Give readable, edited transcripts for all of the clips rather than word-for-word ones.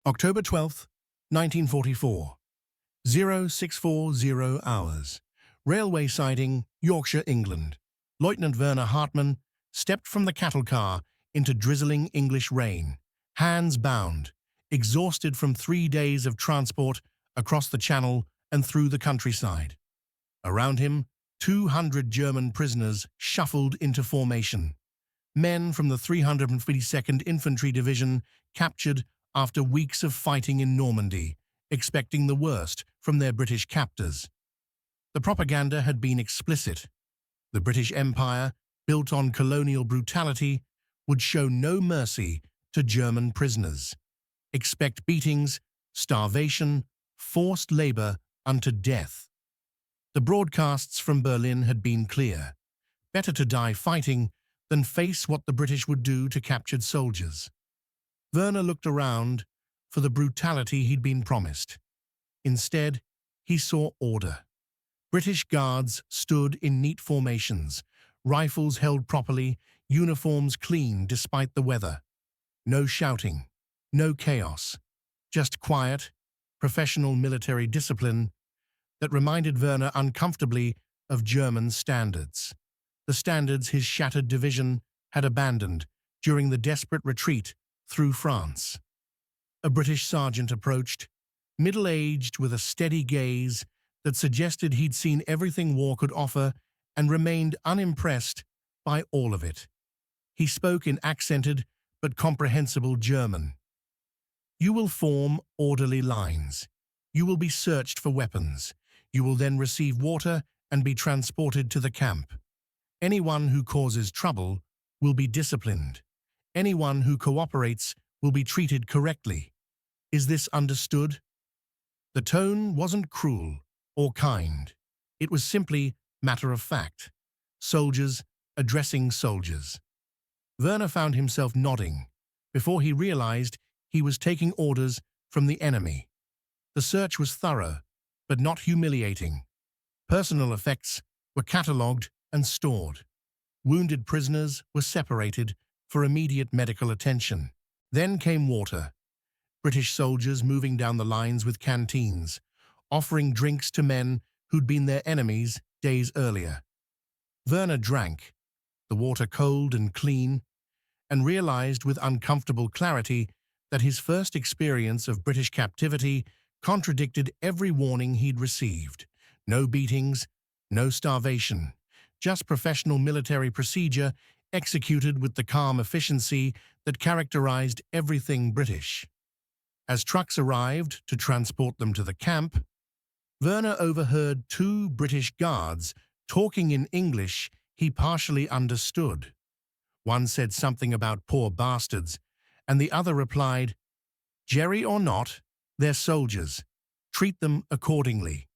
October 12th, 1944. 0640 hours. Railway siding, Yorkshire, England. Lieutenant Werner Hartmann stepped from the cattle car into drizzling English rain, hands bound, exhausted from 3 days of transport across the Channel and through the countryside. Around him, 200 German prisoners shuffled into formation. Men from the 352nd Infantry Division captured after weeks of fighting in Normandy, expecting the worst from their British captors. The propaganda had been explicit. The British Empire, built on colonial brutality, would show no mercy to German prisoners. Expect beatings, starvation, forced labor unto death. The broadcasts from Berlin had been clear. Better to die fighting than face what the British would do to captured soldiers. Werner looked around for the brutality he'd been promised. Instead, he saw order. British guards stood in neat formations, rifles held properly, uniforms clean despite the weather. No shouting, no chaos, just quiet, professional military discipline that reminded Werner uncomfortably of German standards. The standards his shattered division had abandoned during the desperate retreat through France. A British sergeant approached, middle-aged with a steady gaze that suggested he'd seen everything war could offer and remained unimpressed by all of it. He spoke in accented but comprehensible German. "You will form orderly lines. You will be searched for weapons. You will then receive water and be transported to the camp. Anyone who causes trouble will be disciplined. Anyone who cooperates will be treated correctly. Is this understood?" The tone wasn't cruel or kind. It was simply matter of fact. Soldiers addressing soldiers. Werner found himself nodding before he realized he was taking orders from the enemy. The search was thorough, but not humiliating. Personal effects were catalogued and stored. Wounded prisoners were separated for immediate medical attention. Then came water. British soldiers moving down the lines with canteens, offering drinks to men who'd been their enemies days earlier. Werner drank, the water cold and clean, and realized with uncomfortable clarity that his first experience of British captivity contradicted every warning he'd received. No beatings, no starvation, just professional military procedure executed with the calm efficiency that characterized everything British. As trucks arrived to transport them to the camp, Werner overheard 2 British guards talking in English he partially understood. One said something about poor bastards, and the other replied, "Jerry or not, they're soldiers. Treat them accordingly."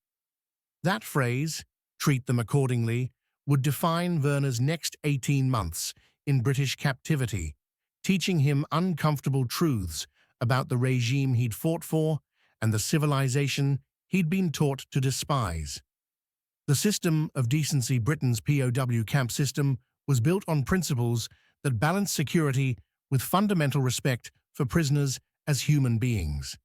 That phrase, "treat them accordingly," would define Werner's next 18 months in British captivity, teaching him uncomfortable truths about the regime he'd fought for and the civilization he'd been taught to despise. The system of decency, Britain's POW camp system, was built on principles that balanced security with fundamental respect for prisoners as human beings.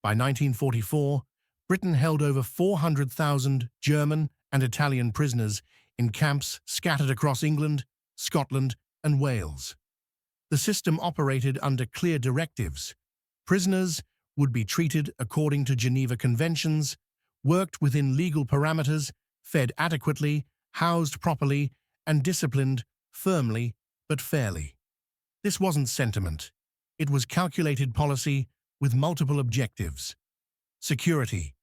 By 1944, Britain held over 400,000 German and Italian prisoners in camps scattered across England, Scotland, and Wales. The system operated under clear directives. Prisoners would be treated according to Geneva Conventions, worked within legal parameters, fed adequately, housed properly, and disciplined firmly but fairly. This wasn't sentiment. It was calculated policy with multiple objectives. Security.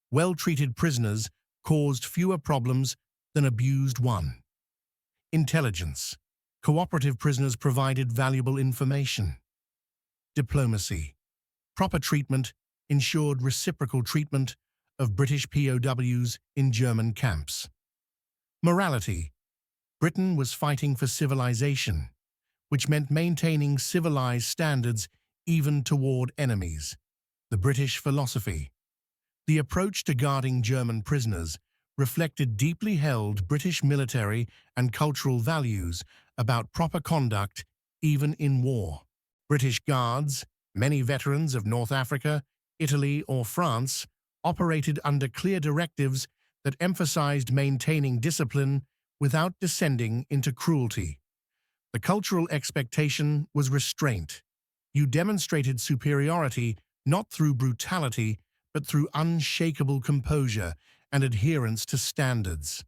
Well-treated prisoners caused fewer problems than abused one. Intelligence. Cooperative prisoners provided valuable information. Diplomacy. Proper treatment ensured reciprocal treatment of British POWs in German camps. Morality. Britain was fighting for civilization, which meant maintaining civilized standards even toward enemies. The British philosophy. The approach to guarding German prisoners reflected deeply held British military and cultural values about proper conduct even in war. British guards, Many veterans of North Africa, Italy, or France operated under clear directives that emphasized maintaining discipline without descending into cruelty. The cultural expectation was restraint. You demonstrated superiority not through brutality, but through unshakable composure and adherence to standards.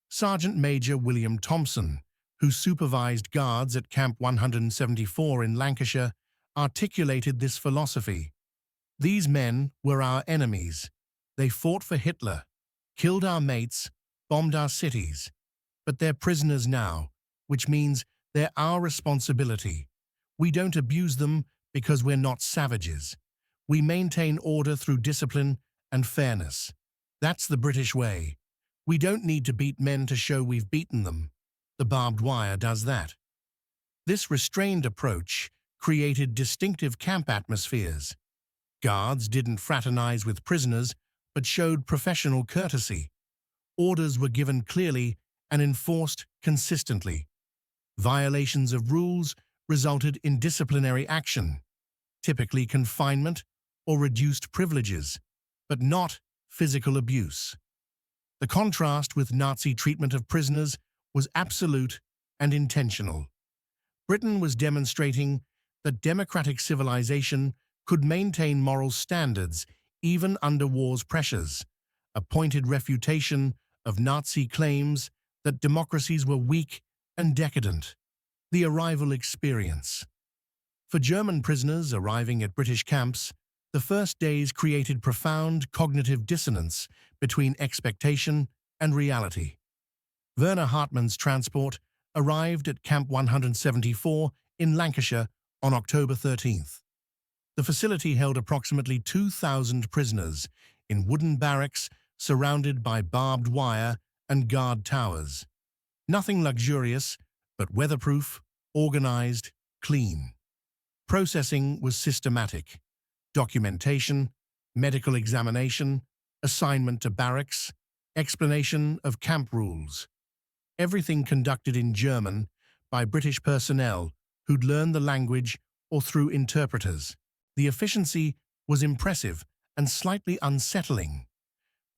Sergeant Major William Thompson, who supervised guards at Camp 174 in Lancashire, articulated this philosophy. These men were our enemies. They fought for Hitler, killed our mates, bombed our cities. But they're prisoners now, which means they're our responsibility. We don't abuse them because we're not savages. We maintain order through discipline and fairness. That's the British way. We don't need to beat men to show we've beaten them. The barbed wire does that. This restrained approach created distinctive camp atmospheres. Guards didn't fraternize with prisoners, but showed professional courtesy. Orders were given clearly and enforced consistently. Violations of rules resulted in disciplinary action, typically confinement or reduced privileges, but not physical abuse. The contrast with Nazi treatment of prisoners was absolute and intentional. Britain was demonstrating that democratic civilization could maintain moral standards even under war's pressures, a pointed refutation of Nazi claims that democracies were weak and decadent. The arrival experience. For German prisoners arriving at British camps, the first days created profound cognitive dissonance between expectation and reality. Werner Hartmann's transport arrived at Camp 174 in Lancashire on October 13th. The facility held approximately 2,000 prisoners in wooden barracks surrounded by barbed wire and guard towers. Nothing luxurious, but weatherproof, organized, clean. Processing was systematic. Documentation, medical examination, assignment to barracks, explanation of camp rules. Everything conducted in German by British personnel who'd learned the language or through interpreters. The efficiency was impressive and slightly unsettling.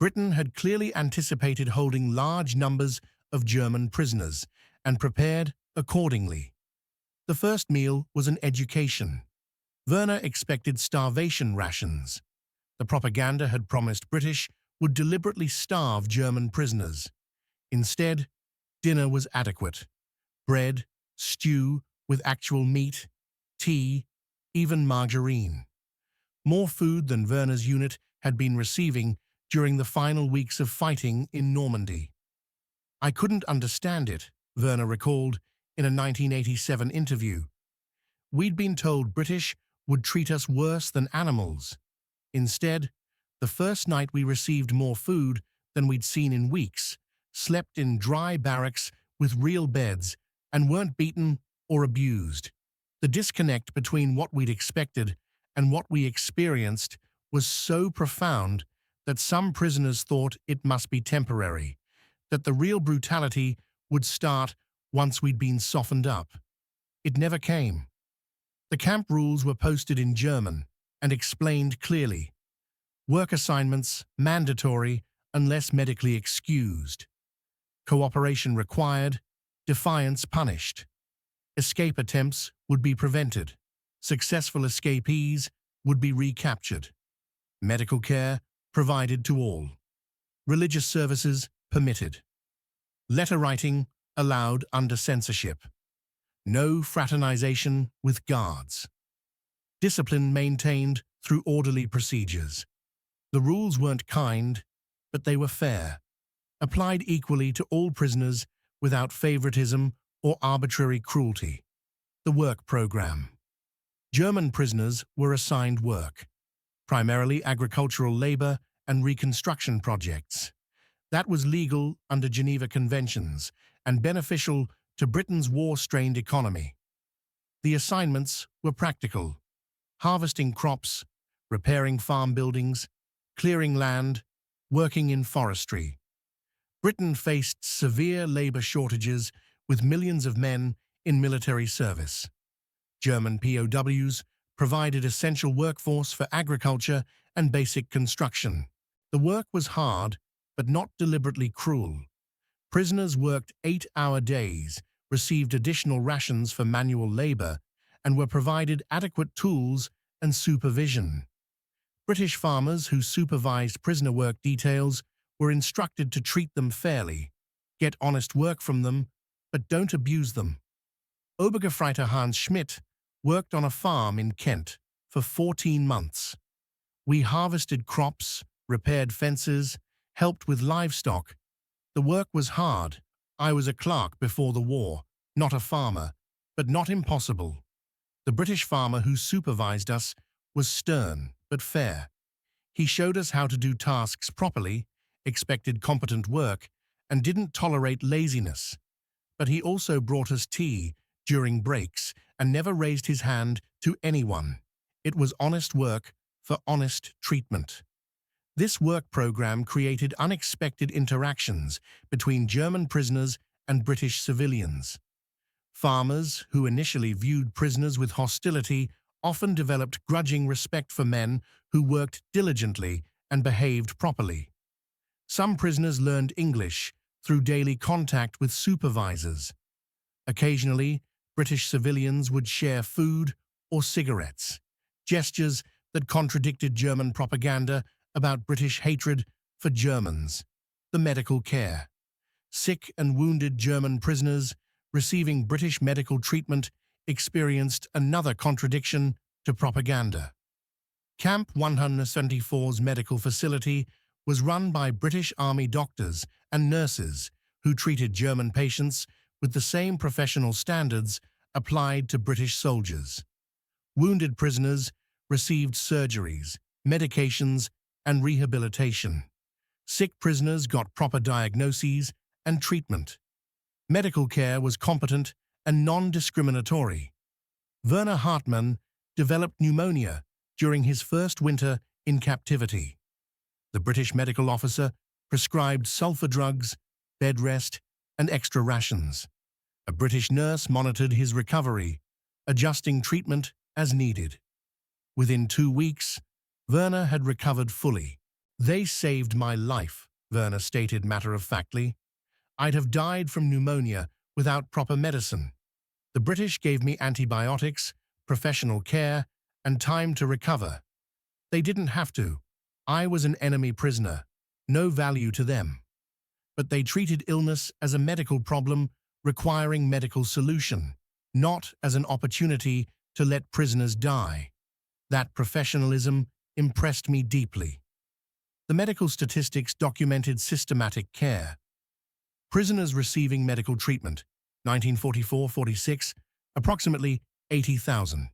Britain had clearly anticipated holding large numbers of German prisoners and prepared accordingly. The first meal was an education. Werner expected starvation rations. The propaganda had promised British would deliberately starve German prisoners. Instead, dinner was adequate. Bread, stew with actual meat, tea, even margarine. More food than Werner's unit had been receiving during the final weeks of fighting in Normandy. "I couldn't understand it," Werner recalled in a 1987 interview. "We'd been told British would treat us worse than animals. Instead, the first night we received more food than we'd seen in weeks, slept in dry barracks with real beds, and weren't beaten or abused. The disconnect between what we'd expected and what we experienced was so profound that some prisoners thought it must be temporary, that the real brutality would start once we'd been softened up. It never came. The camp rules were posted in German and explained clearly. Work assignments mandatory unless medically excused. Cooperation required, defiance punished. Escape attempts would be prevented. Successful escapees would be recaptured. Medical care provided to all. Religious services permitted. Letter writing allowed under censorship. No fraternization with guards. Discipline maintained through orderly procedures. The rules weren't kind, but they were fair, applied equally to all prisoners without favoritism or arbitrary cruelty. The work program. German prisoners were assigned work, primarily agricultural labor and reconstruction projects. That was legal under Geneva Conventions and beneficial to Britain's war-strained economy. The assignments were practical: harvesting crops, repairing farm buildings, clearing land, working in forestry. Britain faced severe labor shortages with millions of men in military service. German POWs provided essential workforce for agriculture and basic construction. The work was hard, but not deliberately cruel. Prisoners worked 8-hour days, received additional rations for manual labor, and were provided adequate tools and supervision. British farmers who supervised prisoner work details were instructed to treat them fairly, get honest work from them, but don't abuse them. Obergefreiter Hans Schmidt worked on a farm in Kent for 14 months. We harvested crops, repaired fences, helped with livestock. The work was hard. I was a clerk before the war, not a farmer, but not impossible. The British farmer who supervised us was stern but fair. He showed us how to do tasks properly, expected competent work, and didn't tolerate laziness. But he also brought us tea during breaks and never raised his hand to anyone. It was honest work for honest treatment. This work program created unexpected interactions between German prisoners and British civilians. Farmers, who initially viewed prisoners with hostility, often developed grudging respect for men who worked diligently and behaved properly. Some prisoners learned English through daily contact with supervisors. Occasionally, British civilians would share food or cigarettes, gestures that contradicted German propaganda about British hatred for Germans. The medical care. Sick and wounded German prisoners receiving British medical treatment experienced another contradiction to propaganda. Camp 174's medical facility was run by British Army doctors and nurses who treated German patients with the same professional standards applied to British soldiers. Wounded prisoners received surgeries, medications, and rehabilitation. Sick prisoners got proper diagnoses and treatment. Medical care was competent and non-discriminatory. Werner Hartmann developed pneumonia during his first winter in captivity. The British medical officer prescribed sulfur drugs, bed rest, and extra rations. A British nurse monitored his recovery, adjusting treatment as needed. Within 2 weeks, Werner had recovered fully. "They saved my life," Werner stated matter-of-factly. "I'd have died from pneumonia without proper medicine. The British gave me antibiotics, professional care, and time to recover. They didn't have to. I was an enemy prisoner, no value to them. But they treated illness as a medical problem requiring medical solution, not as an opportunity to let prisoners die. That professionalism impressed me deeply." The medical statistics documented systematic care. Prisoners receiving medical treatment, 1944-46, approximately 80,000.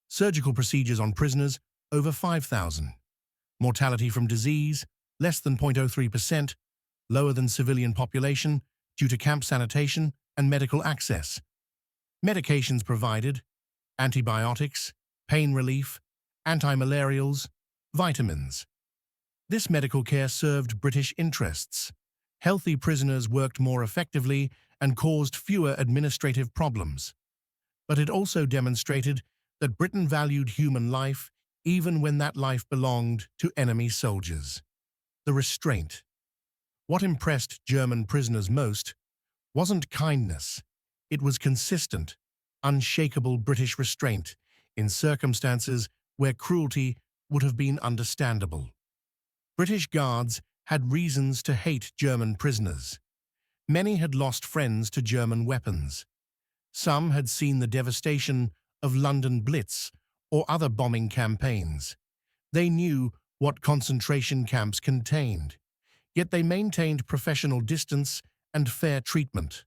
Surgical procedures on prisoners, over 5,000. Mortality from disease, less than 0.03%, lower than civilian population due to camp sanitation and medical access. Medications provided, antibiotics, pain relief, antimalarials, vitamins. This medical care served British interests. Healthy prisoners worked more effectively and caused fewer administrative problems. But it also demonstrated that Britain valued human life even when that life belonged to enemy soldiers. The restraint. What impressed German prisoners most wasn't kindness. It was consistent, unshakable British restraint in circumstances where cruelty would have been understandable. British guards had reasons to hate German prisoners. Many had lost friends to German weapons. Some had seen the devastation of London Blitz or other bombing campaigns. They knew what concentration camps contained, yet they maintained professional distance and fair treatment.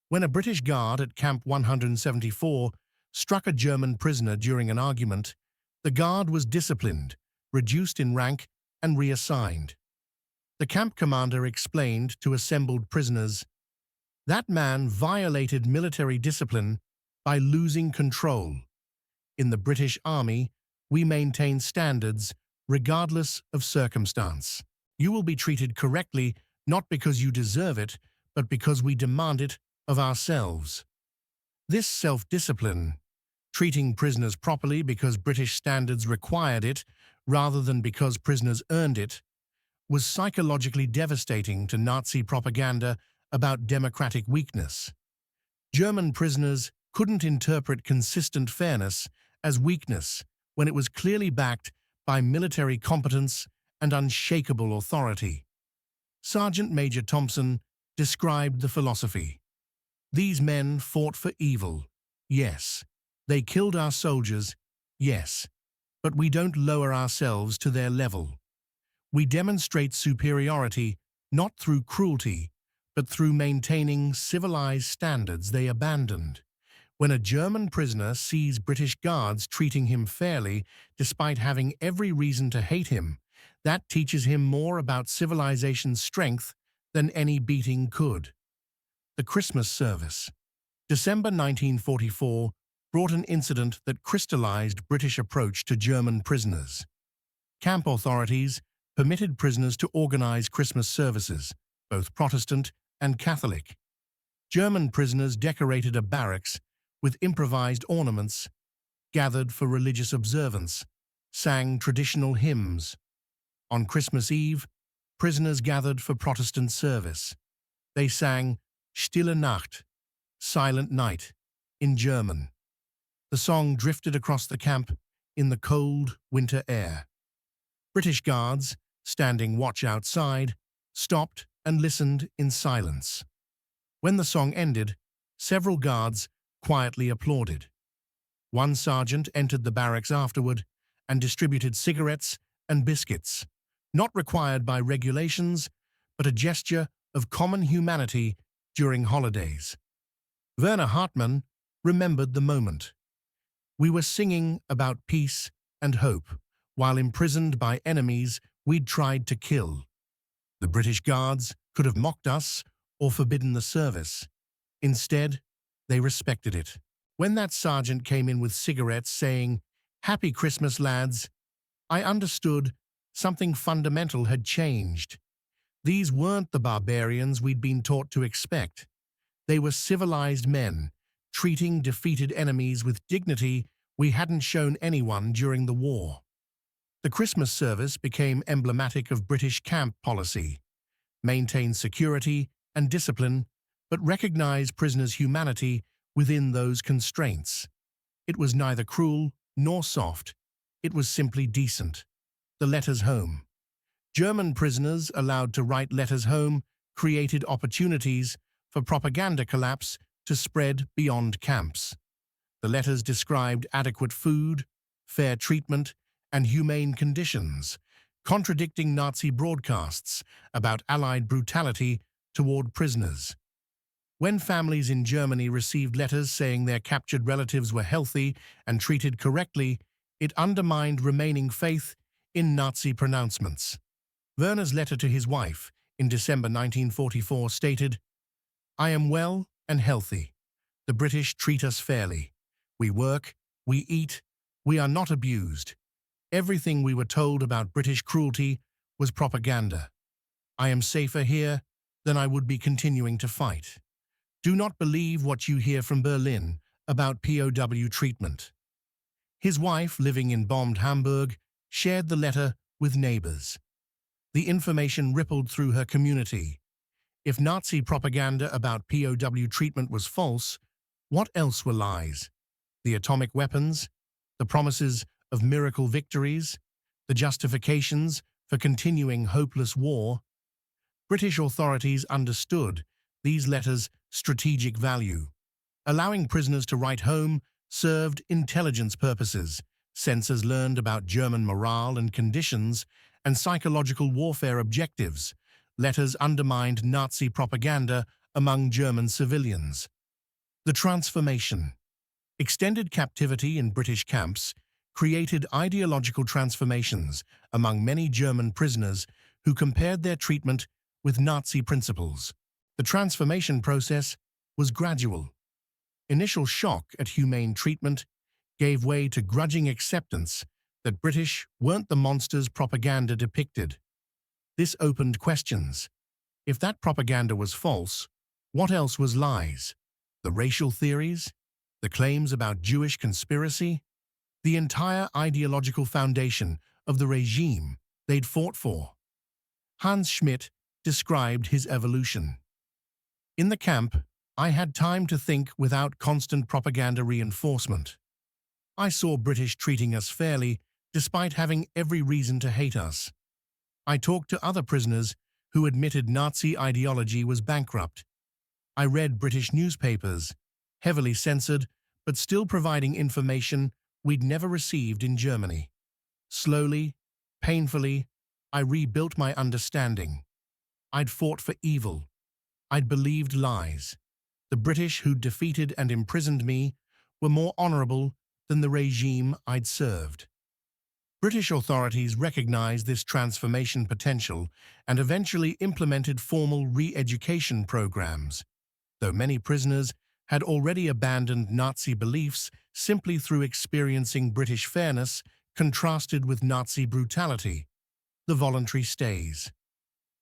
When a British guard at Camp 174 struck a German prisoner during an argument, the guard was disciplined, reduced in rank, and reassigned. The camp commander explained to assembled prisoners, "That man violated military discipline by losing control. In the British Army, we maintain standards regardless of circumstance. You will be treated correctly not because you deserve it, but because we demand it of ourselves." This self-discipline, treating prisoners properly because British standards required it rather than because prisoners earned it, was psychologically devastating to Nazi propaganda about democratic weakness. German prisoners couldn't interpret consistent fairness as weakness when it was clearly backed by military competence and unshakable authority. Sergeant Major Thompson described the philosophy. These men fought for evil, yes. They killed our soldiers, yes. But we don't lower ourselves to their level. We demonstrate superiority not through cruelty, but through maintaining civilized standards they abandoned. When a German prisoner sees British guards treating him fairly despite having every reason to hate him, that teaches him more about civilization's strength than any beating could. The Christmas service. December 1944 brought an incident that crystallized British approach to German prisoners. Camp authorities permitted prisoners to organize Christmas services, both Protestant and Catholic. German prisoners decorated a barracks with improvised ornaments, gathered for religious observance, sang traditional hymns. On Christmas Eve, prisoners gathered for Protestant service. They sang Stille Nacht, Silent Night, in German. The song drifted across the camp in the cold winter air. British guards, standing watch outside, stopped and listened in silence. When the song ended, several guards quietly applauded. One sergeant entered the barracks afterward and distributed cigarettes and biscuits, not required by regulations, but a gesture of common humanity during holidays. Werner Hartmann remembered the moment. We were singing about peace and hope, while imprisoned by enemies we'd tried to kill. The British guards could have mocked us or forbidden the service. Instead, they respected it. When that sergeant came in with cigarettes saying, "Happy Christmas, lads," I understood something fundamental had changed. These weren't the barbarians we'd been taught to expect. They were civilized men, treating defeated enemies with dignity we hadn't shown anyone during the war. The Christmas service became emblematic of British camp policy: maintain security and discipline, but recognize prisoners' humanity within those constraints. It was neither cruel nor soft. It was simply decent. The letters home. German prisoners allowed to write letters home created opportunities for propaganda collapse to spread beyond camps. The letters described adequate food, fair treatment, and humane conditions, contradicting Nazi broadcasts about Allied brutality toward prisoners. When families in Germany received letters saying their captured relatives were healthy and treated correctly, it undermined remaining faith in Nazi pronouncements. Werner's letter to his wife in December 1944 stated, "I am well and healthy. The British treat us fairly. We work, we eat, we are not abused. Everything we were told about British cruelty was propaganda. I am safer here than I would be continuing to fight. Do not believe what you hear from Berlin about POW treatment." His wife, living in bombed Hamburg, shared the letter with neighbors. The information rippled through her community. If Nazi propaganda about POW treatment was false, what else were lies? The atomic weapons, the promises of miracle victories, the justifications for continuing hopeless war. British authorities understood these letters' strategic value. Allowing prisoners to write home served intelligence purposes. Censors learned about German morale and conditions and psychological warfare objectives. Letters undermined Nazi propaganda among German civilians. The transformation. Extended captivity in British camps created ideological transformations among many German prisoners who compared their treatment with Nazi principles. The transformation process was gradual. Initial shock at humane treatment gave way to grudging acceptance that British weren't the monsters propaganda depicted. This opened questions. If that propaganda was false, what else was lies? The racial theories? The claims about Jewish conspiracy, the entire ideological foundation of the regime they'd fought for. Hans Schmidt described his evolution. In the camp, I had time to think without constant propaganda reinforcement. I saw British treating us fairly, despite having every reason to hate us. I talked to other prisoners who admitted Nazi ideology was bankrupt. I read British newspapers, heavily censored, but still providing information we'd never received in Germany. Slowly, painfully, I rebuilt my understanding. I'd fought for evil. I'd believed lies. The British who'd defeated and imprisoned me were more honorable than the regime I'd served. British authorities recognized this transformation potential and eventually implemented formal re-education programs, though many prisoners had already abandoned Nazi beliefs simply through experiencing British fairness contrasted with Nazi brutality. The voluntary stays.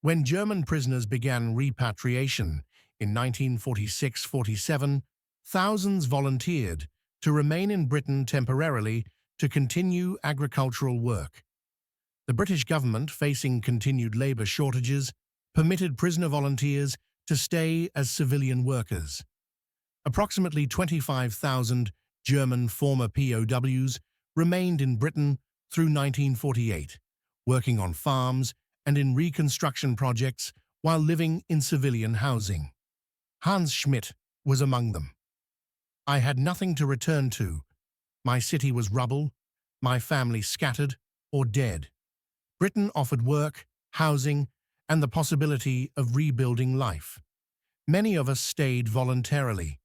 When German prisoners began repatriation in 1946-47, thousands volunteered to remain in Britain temporarily to continue agricultural work. The British government, facing continued labour shortages, permitted prisoner volunteers to stay as civilian workers. Approximately 25,000 German former POWs remained in Britain through 1948, working on farms and in reconstruction projects while living in civilian housing. Hans Schmidt was among them. I had nothing to return to. My city was rubble, my family scattered or dead. Britain offered work, housing, and the possibility of rebuilding life. Many of us stayed voluntarily.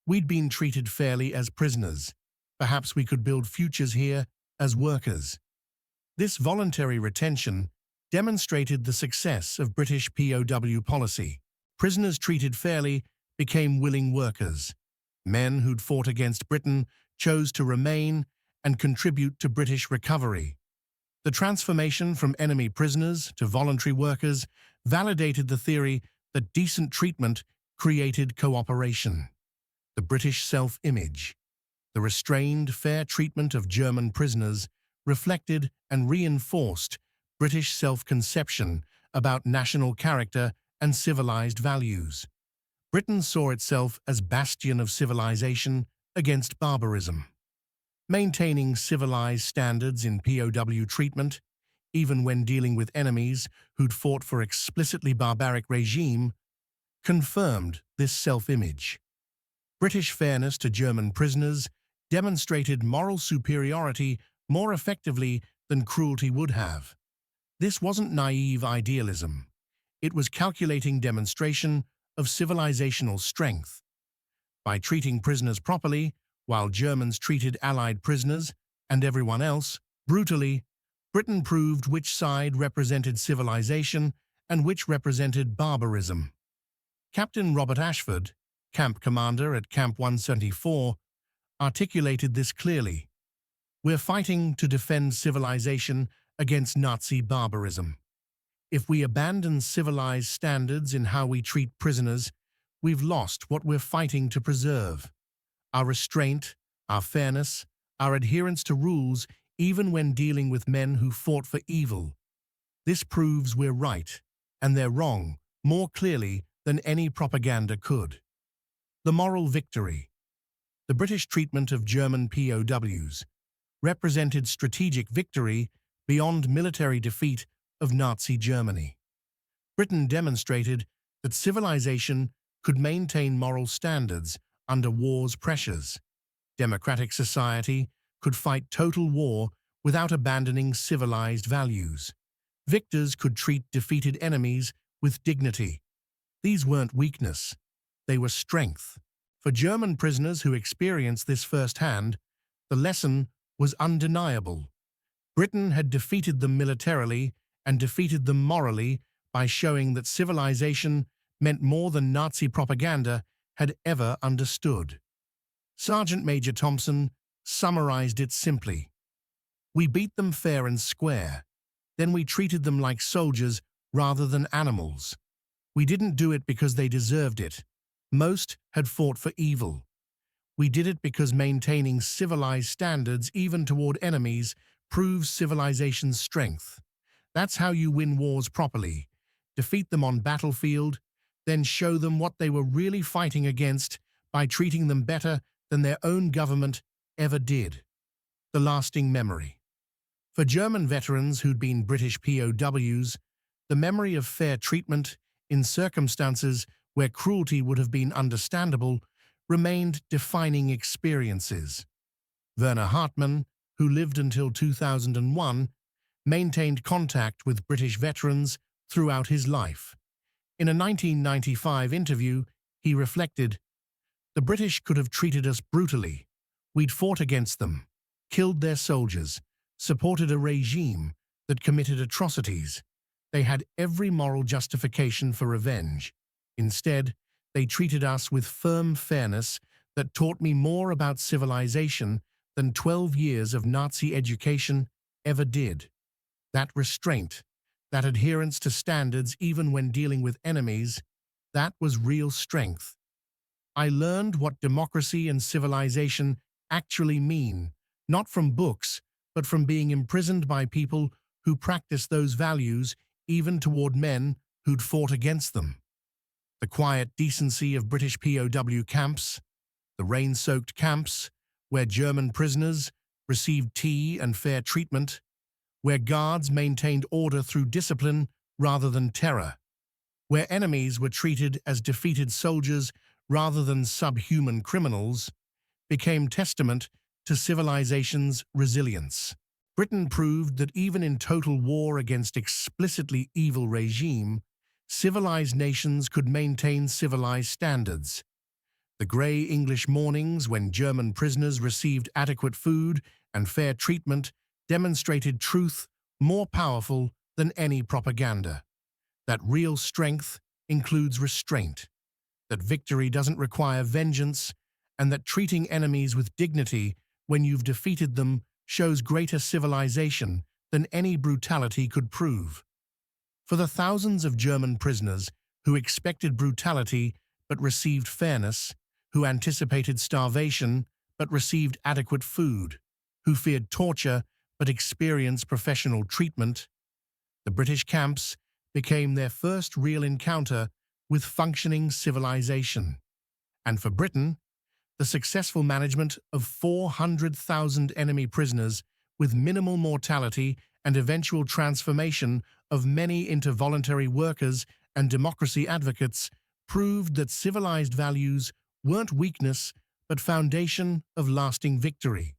We'd been treated fairly as prisoners. Perhaps we could build futures here as workers. This voluntary retention demonstrated the success of British POW policy. Prisoners treated fairly became willing workers. Men who'd fought against Britain chose to remain and contribute to British recovery. The transformation from enemy prisoners to voluntary workers validated the theory that decent treatment created cooperation. The British self-image. The restrained, fair treatment of German prisoners reflected and reinforced British self-conception about national character and civilized values. Britain saw itself as bastion of civilization against barbarism. Maintaining civilized standards in POW treatment, even when dealing with enemies who'd fought for explicitly barbaric regime, confirmed this self-image. British fairness to German prisoners demonstrated moral superiority more effectively than cruelty would have. This wasn't naive idealism. It was calculating demonstration of civilizational strength. By treating prisoners properly, while Germans treated Allied prisoners and everyone else brutally, Britain proved which side represented civilization and which represented barbarism. Captain Robert Ashford, camp commander at Camp 174, articulated this clearly. We're fighting to defend civilization against Nazi barbarism. If we abandon civilized standards in how we treat prisoners, we've lost what we're fighting to preserve. Our restraint, our fairness, our adherence to rules, even when dealing with men who fought for evil. This proves we're right, and they're wrong, more clearly than any propaganda could. The moral victory. The British treatment of German POWs represented strategic victory beyond military defeat of Nazi Germany. Britain demonstrated that civilization could maintain moral standards under war's pressures. Democratic society could fight total war without abandoning civilized values. Victors could treat defeated enemies with dignity. These weren't weakness, they were strength. For German prisoners who experienced this firsthand, the lesson was undeniable. Britain had defeated them militarily and defeated them morally by showing that civilization meant more than Nazi propaganda had ever understood. Sergeant Major Thompson summarized it simply. We beat them fair and square. Then we treated them like soldiers rather than animals. We didn't do it because they deserved it. Most had fought for evil. We did it because maintaining civilized standards, even toward enemies, proves civilization's strength. That's how you win wars properly. Defeat them on battlefield, then show them what they were really fighting against by treating them better than their own government ever did. The lasting memory. For German veterans who'd been British POWs, the memory of fair treatment in circumstances where cruelty would have been understandable remained defining experiences. Werner Hartmann, who lived until 2001, maintained contact with British veterans throughout his life. In a 1995 interview, he reflected, "The British could have treated us brutally. We'd fought against them, killed their soldiers, supported a regime that committed atrocities. They had every moral justification for revenge. Instead, they treated us with firm fairness that taught me more about civilization than 12 years of Nazi education ever did. That restraint, that adherence to standards even when dealing with enemies, that was real strength. I learned what democracy and civilization actually mean, not from books, but from being imprisoned by people who practice those values even toward men who'd fought against them. The quiet decency of British POW camps, the rain-soaked camps where German prisoners received tea and fair treatment, where guards maintained order through discipline rather than terror, where enemies were treated as defeated soldiers rather than subhuman criminals, became testament to civilization's resilience. Britain proved that even in total war against explicitly evil regime, civilized nations could maintain civilized standards. The grey English mornings when German prisoners received adequate food and fair treatment demonstrated truth more powerful than any propaganda. That real strength includes restraint, that victory doesn't require vengeance, and that treating enemies with dignity when you've defeated them shows greater civilization than any brutality could prove. For the thousands of German prisoners who expected brutality but received fairness, who anticipated starvation but received adequate food, who feared torture but experienced professional treatment, the British camps became their first real encounter with functioning civilization. And for Britain, the successful management of 400,000 enemy prisoners with minimal mortality and eventual transformation of many into voluntary workers and democracy advocates proved that civilized values weren't weakness but foundation of lasting victory.